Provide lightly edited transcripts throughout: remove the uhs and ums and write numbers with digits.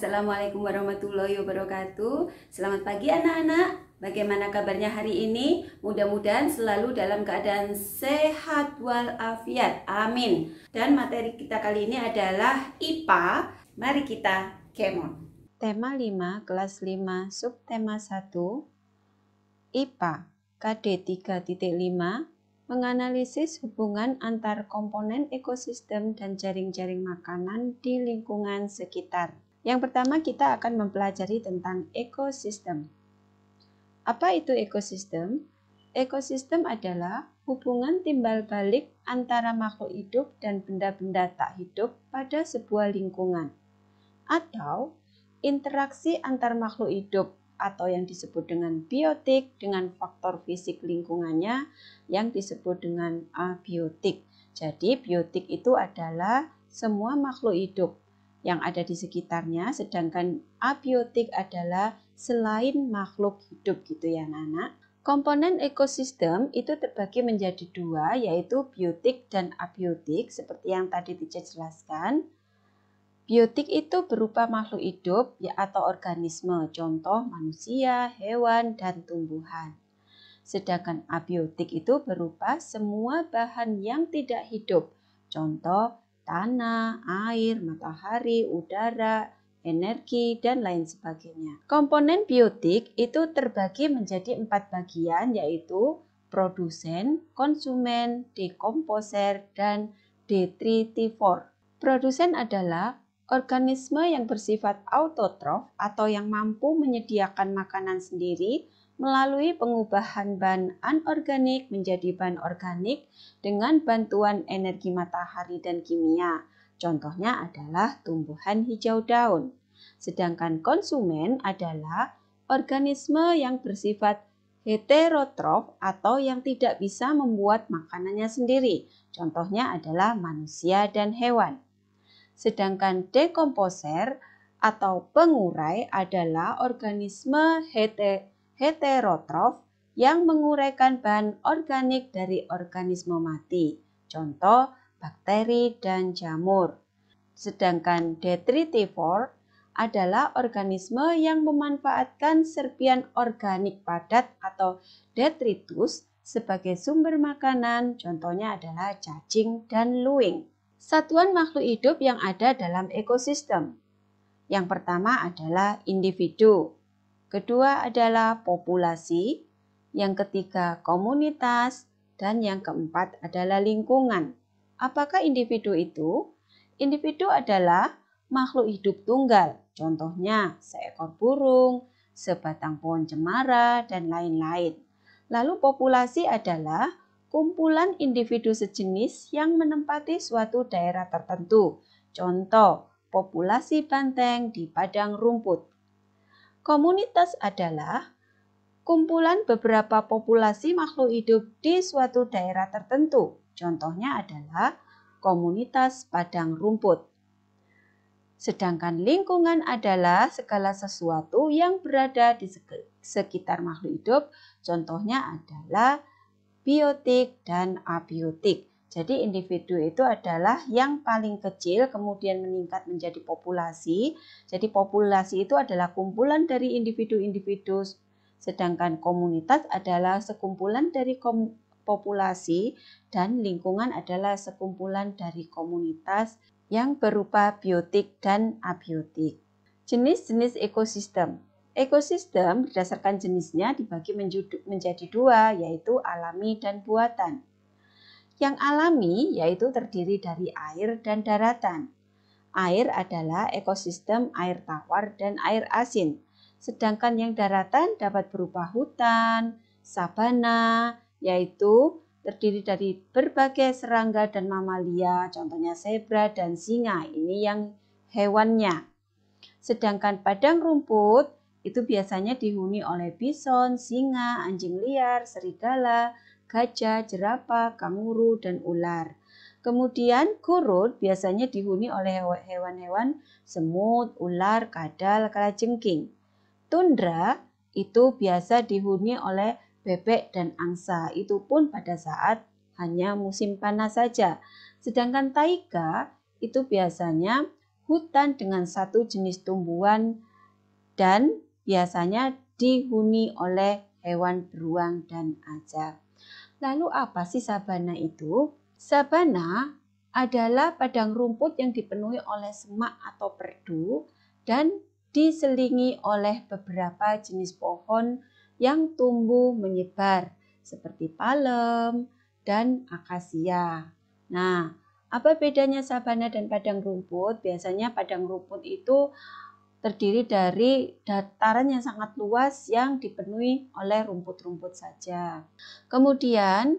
Assalamualaikum warahmatullahi wabarakatuh. Selamat pagi anak-anak. Bagaimana kabarnya hari ini? Mudah-mudahan selalu dalam keadaan sehat walafiat. Amin. Dan materi kita kali ini adalah IPA. Mari kita kemon. Tema 5, kelas 5, subtema 1, IPA, KD 3.5, menganalisis hubungan antar komponen ekosistem dan jaring-jaring makanan di lingkungan sekitar. Yang pertama kita akan mempelajari tentang ekosistem. Apa itu ekosistem? Ekosistem adalah hubungan timbal balik antara makhluk hidup dan benda-benda tak hidup pada sebuah lingkungan. Atau interaksi antar makhluk hidup atau yang disebut dengan biotik dengan faktor fisik lingkungannya yang disebut dengan abiotik. Jadi biotik itu adalah semua makhluk hidup yang ada di sekitarnya, sedangkan abiotik adalah selain makhluk hidup gitu ya anak-anak. Komponen ekosistem itu terbagi menjadi dua, yaitu biotik dan abiotik seperti yang tadi Teacher jelaskan. Biotik itu berupa makhluk hidup ya atau organisme, contoh manusia, hewan, dan tumbuhan. Sedangkan abiotik itu berupa semua bahan yang tidak hidup, contoh tanah, air, matahari, udara, energi, dan lain sebagainya. Komponen biotik itu terbagi menjadi 4 bagian, yaitu produsen, konsumen, dekomposer, dan detritivor. Produsen adalah organisme yang bersifat autotrof atau yang mampu menyediakan makanan sendiri melalui pengubahan bahan anorganik menjadi bahan organik dengan bantuan energi matahari dan kimia. Contohnya adalah tumbuhan hijau daun. Sedangkan konsumen adalah organisme yang bersifat heterotrof atau yang tidak bisa membuat makanannya sendiri. Contohnya adalah manusia dan hewan. Sedangkan dekomposer atau pengurai adalah organisme heterotrof yang menguraikan bahan organik dari organisme mati, contoh bakteri dan jamur. Sedangkan detritivor adalah organisme yang memanfaatkan serpian organik padat atau detritus sebagai sumber makanan, contohnya adalah cacing dan luwing. Satuan makhluk hidup yang ada dalam ekosistem. Yang pertama adalah individu. Kedua adalah populasi, yang ketiga komunitas, dan yang keempat adalah lingkungan. Apakah individu itu? Individu adalah makhluk hidup tunggal, contohnya seekor burung, sebatang pohon cemara, dan lain-lain. Lalu populasi adalah kumpulan individu sejenis yang menempati suatu daerah tertentu, contoh populasi banteng di padang rumput. Komunitas adalah kumpulan beberapa populasi makhluk hidup di suatu daerah tertentu. Contohnya adalah komunitas padang rumput. Sedangkan lingkungan adalah segala sesuatu yang berada di sekitar makhluk hidup. Contohnya adalah biotik dan abiotik. Jadi individu itu adalah yang paling kecil kemudian meningkat menjadi populasi. Jadi populasi itu adalah kumpulan dari individu-individu. Sedangkan komunitas adalah sekumpulan dari populasi dan lingkungan adalah sekumpulan dari komunitas yang berupa biotik dan abiotik. Jenis-jenis ekosistem. Ekosistem berdasarkan jenisnya dibagi menjadi dua, yaitu alami dan buatan. Yang alami yaitu terdiri dari air dan daratan. Air adalah ekosistem air tawar dan air asin. Sedangkan yang daratan dapat berupa hutan, sabana, yaitu terdiri dari berbagai serangga dan mamalia, contohnya zebra dan singa. Ini yang hewannya. Sedangkan padang rumput itu biasanya dihuni oleh bison, singa, anjing liar, serigala, gajah, jerapah, kanguru, dan ular. Kemudian gurun biasanya dihuni oleh hewan-hewan semut, ular, kadal, kalajengking. Tundra itu biasa dihuni oleh bebek dan angsa, itu pun pada saat hanya musim panas saja. Sedangkan taiga itu biasanya hutan dengan satu jenis tumbuhan dan biasanya dihuni oleh hewan beruang dan ajak. Lalu apa sih sabana itu? Sabana adalah padang rumput yang dipenuhi oleh semak atau perdu dan diselingi oleh beberapa jenis pohon yang tumbuh menyebar seperti palem dan akasia. Nah, apa bedanya sabana dan padang rumput? Biasanya padang rumput itu terdiri dari dataran yang sangat luas yang dipenuhi oleh rumput-rumput saja. Kemudian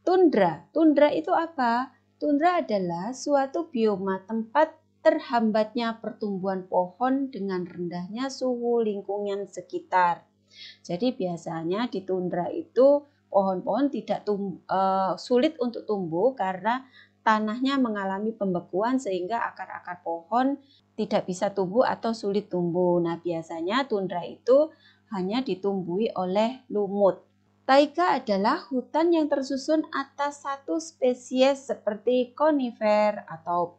tundra. Tundra itu apa? Tundra adalah suatu bioma tempat terhambatnya pertumbuhan pohon dengan rendahnya suhu lingkungan sekitar. Jadi biasanya di tundra itu pohon-pohon tidak sulit untuk tumbuh karena tanahnya mengalami pembekuan sehingga akar-akar pohon tidak bisa tumbuh atau sulit tumbuh. Nah, biasanya tundra itu hanya ditumbuhi oleh lumut. Taiga adalah hutan yang tersusun atas satu spesies seperti konifer atau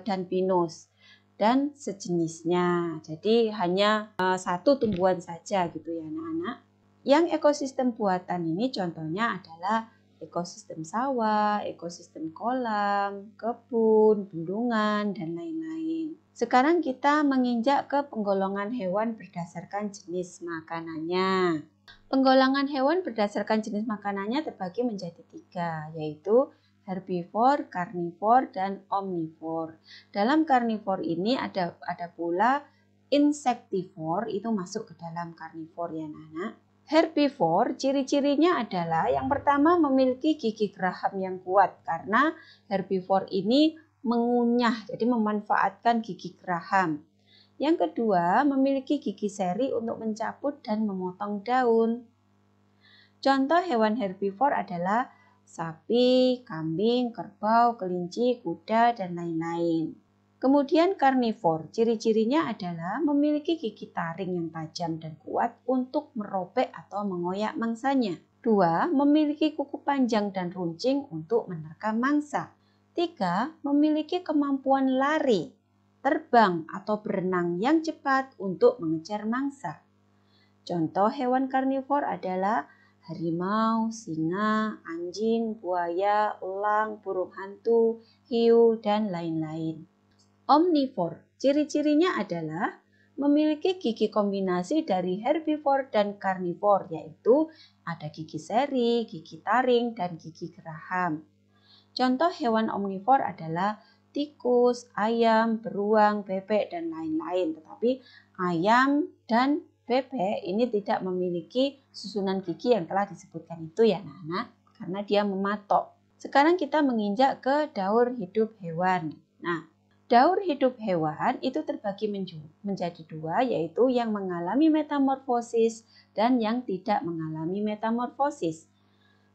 dan pinus dan sejenisnya. Jadi hanya satu tumbuhan saja gitu ya anak-anak. Yang ekosistem buatan ini contohnya adalah ekosistem sawah, ekosistem kolam, kebun, bendungan, dan lain-lain. Sekarang kita menginjak ke penggolongan hewan berdasarkan jenis makanannya. Penggolongan hewan berdasarkan jenis makanannya terbagi menjadi 3, yaitu herbivor, karnivor, dan omnivor. Dalam karnivor ini ada pula insektivor, itu masuk ke dalam karnivor ya anak. Herbivor ciri-cirinya adalah yang pertama memiliki gigi geraham yang kuat karena herbivor ini mengunyah, jadi memanfaatkan gigi geraham. Yang kedua, memiliki gigi seri untuk mencabut dan memotong daun. Contoh hewan herbivor adalah sapi, kambing, kerbau, kelinci, kuda, dan lain-lain. Kemudian karnivor, ciri-cirinya adalah memiliki gigi taring yang tajam dan kuat untuk merobek atau mengoyak mangsanya. 2. Memiliki kuku panjang dan runcing untuk menerkam mangsa. 3. Memiliki kemampuan lari, terbang atau berenang yang cepat untuk mengejar mangsa. Contoh hewan karnivor adalah harimau, singa, anjing, buaya, elang, burung hantu, hiu, dan lain-lain. Omnivor, ciri-cirinya adalah memiliki gigi kombinasi dari herbivor dan karnivor, yaitu ada gigi seri, gigi taring, dan gigi geraham. Contoh hewan omnivor adalah tikus, ayam, beruang, bebek, dan lain-lain. Tetapi ayam dan bebek ini tidak memiliki susunan gigi yang telah disebutkan itu ya anak-anak, karena dia mematok. Sekarang kita menginjak ke daur hidup hewan. Nah, daur hidup hewan itu terbagi menjadi 2, yaitu yang mengalami metamorfosis dan yang tidak mengalami metamorfosis.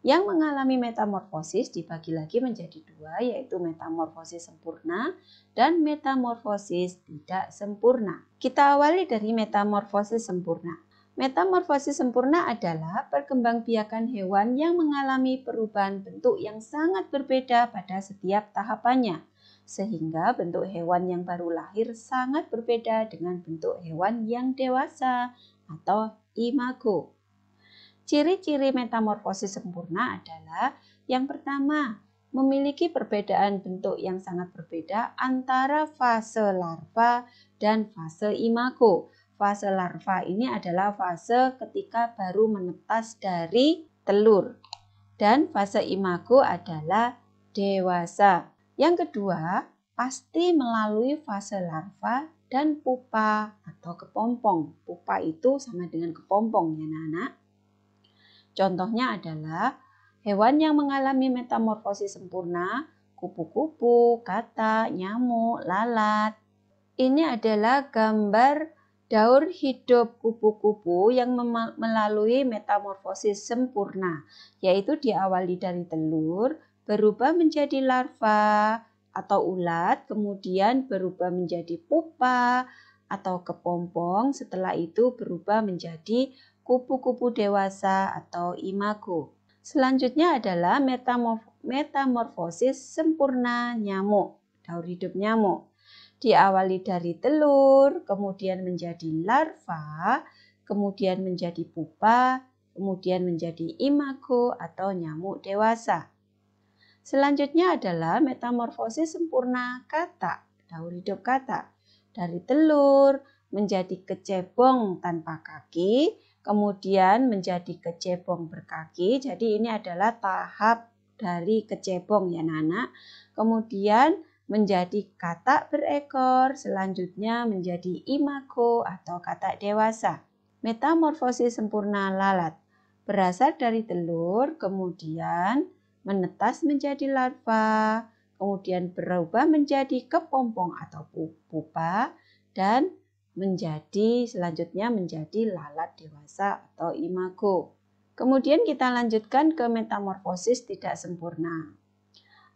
Yang mengalami metamorfosis dibagi lagi menjadi 2, yaitu metamorfosis sempurna dan metamorfosis tidak sempurna. Kita awali dari metamorfosis sempurna. Metamorfosis sempurna adalah perkembangbiakan hewan yang mengalami perubahan bentuk yang sangat berbeda pada setiap tahapannya, sehingga bentuk hewan yang baru lahir sangat berbeda dengan bentuk hewan yang dewasa atau imago. Ciri-ciri metamorfosis sempurna adalah yang pertama, memiliki perbedaan bentuk yang sangat berbeda antara fase larva dan fase imago. Fase larva ini adalah fase ketika baru menetas dari telur dan fase imago adalah dewasa. Yang kedua, pasti melalui fase larva dan pupa atau kepompong. Pupa itu sama dengan kepompong ya anak-anak. Contohnya adalah hewan yang mengalami metamorfosis sempurna, kupu-kupu, katak, nyamuk, lalat. Ini adalah gambar daur hidup kupu-kupu yang melalui metamorfosis sempurna, yaitu diawali dari telur, berubah menjadi larva atau ulat, kemudian berubah menjadi pupa atau kepompong, setelah itu berubah menjadi kupu-kupu dewasa atau imago. Selanjutnya adalah metamorfosis sempurna nyamuk, daur hidup nyamuk. Diawali dari telur, kemudian menjadi larva, kemudian menjadi pupa, kemudian menjadi imago atau nyamuk dewasa. Selanjutnya adalah metamorfosis sempurna katak, daur hidup katak. Dari telur menjadi kecebong tanpa kaki, kemudian menjadi kecebong berkaki. Jadi ini adalah tahap dari kecebong ya anak-anak. Kemudian menjadi katak berekor, selanjutnya menjadi imago atau katak dewasa. Metamorfosis sempurna lalat berasal dari telur, kemudian menetas menjadi larva, kemudian berubah menjadi kepompong atau pupa, dan selanjutnya menjadi lalat dewasa atau imago. Kemudian kita lanjutkan ke metamorfosis tidak sempurna.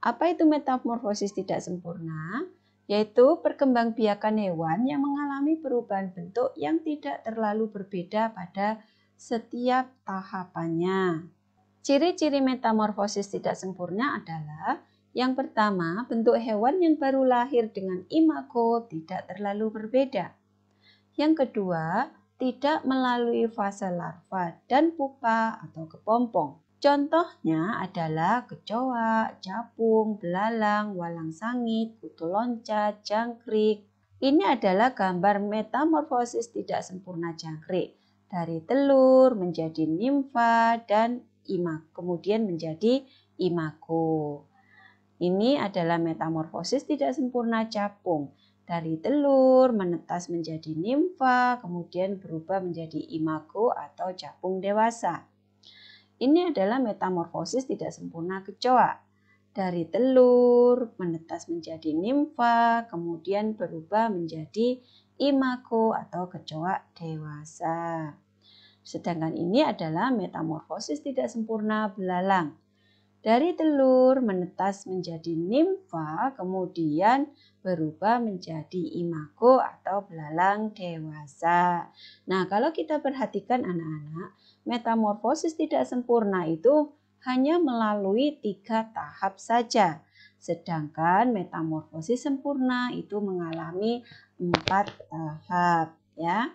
Apa itu metamorfosis tidak sempurna? Yaitu perkembangbiakan hewan yang mengalami perubahan bentuk yang tidak terlalu berbeda pada setiap tahapannya. Ciri-ciri metamorfosis tidak sempurna adalah yang pertama, bentuk hewan yang baru lahir dengan imago tidak terlalu berbeda. Yang kedua, tidak melalui fase larva dan pupa atau kepompong. Contohnya adalah kecoa, capung, belalang, walang sangit, kutu loncat, jangkrik. Ini adalah gambar metamorfosis tidak sempurna jangkrik. Dari telur menjadi nimfa dan kemudian menjadi imago. Ini adalah metamorfosis tidak sempurna capung. Dari telur menetas menjadi nimfa, kemudian berubah menjadi imago atau capung dewasa. Ini adalah metamorfosis tidak sempurna kecoa. Dari telur menetas menjadi nimfa, kemudian berubah menjadi imago atau kecoa dewasa. Sedangkan ini adalah metamorfosis tidak sempurna belalang. Dari telur menetas menjadi nimfa, kemudian berubah menjadi imago atau belalang dewasa. Nah, kalau kita perhatikan anak-anak, metamorfosis tidak sempurna itu hanya melalui 3 tahap saja. Sedangkan metamorfosis sempurna itu mengalami 4 tahap ya.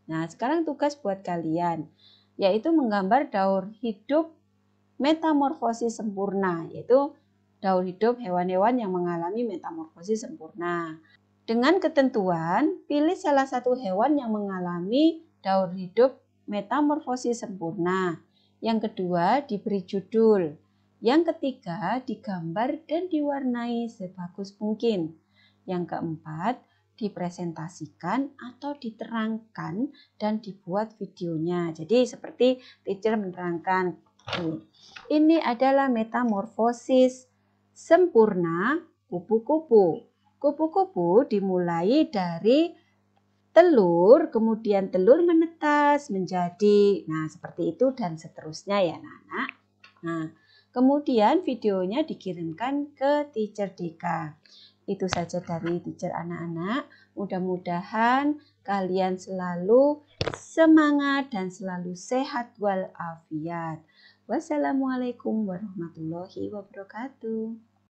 Nah, sekarang tugas buat kalian yaitu menggambar daur hidup metamorfosis sempurna, yaitu daur hidup hewan-hewan yang mengalami metamorfosis sempurna. Dengan ketentuan, pilih salah satu hewan yang mengalami daur hidup metamorfosis sempurna. Yang kedua, diberi judul. Yang ketiga, digambar dan diwarnai sebagus mungkin. Yang keempat, dipresentasikan atau diterangkan dan dibuat videonya. Jadi seperti teacher menerangkan. Ini adalah metamorfosis sempurna kupu-kupu. Kupu-kupu dimulai dari telur, kemudian telur menetas menjadi, seperti itu dan seterusnya ya anak-anak. Nah, kemudian videonya dikirimkan ke Teacher Dika. Itu saja dari Teacher anak-anak. Mudah-mudahan kalian selalu semangat dan selalu sehat walafiat. Wassalamualaikum warahmatullahi wabarakatuh.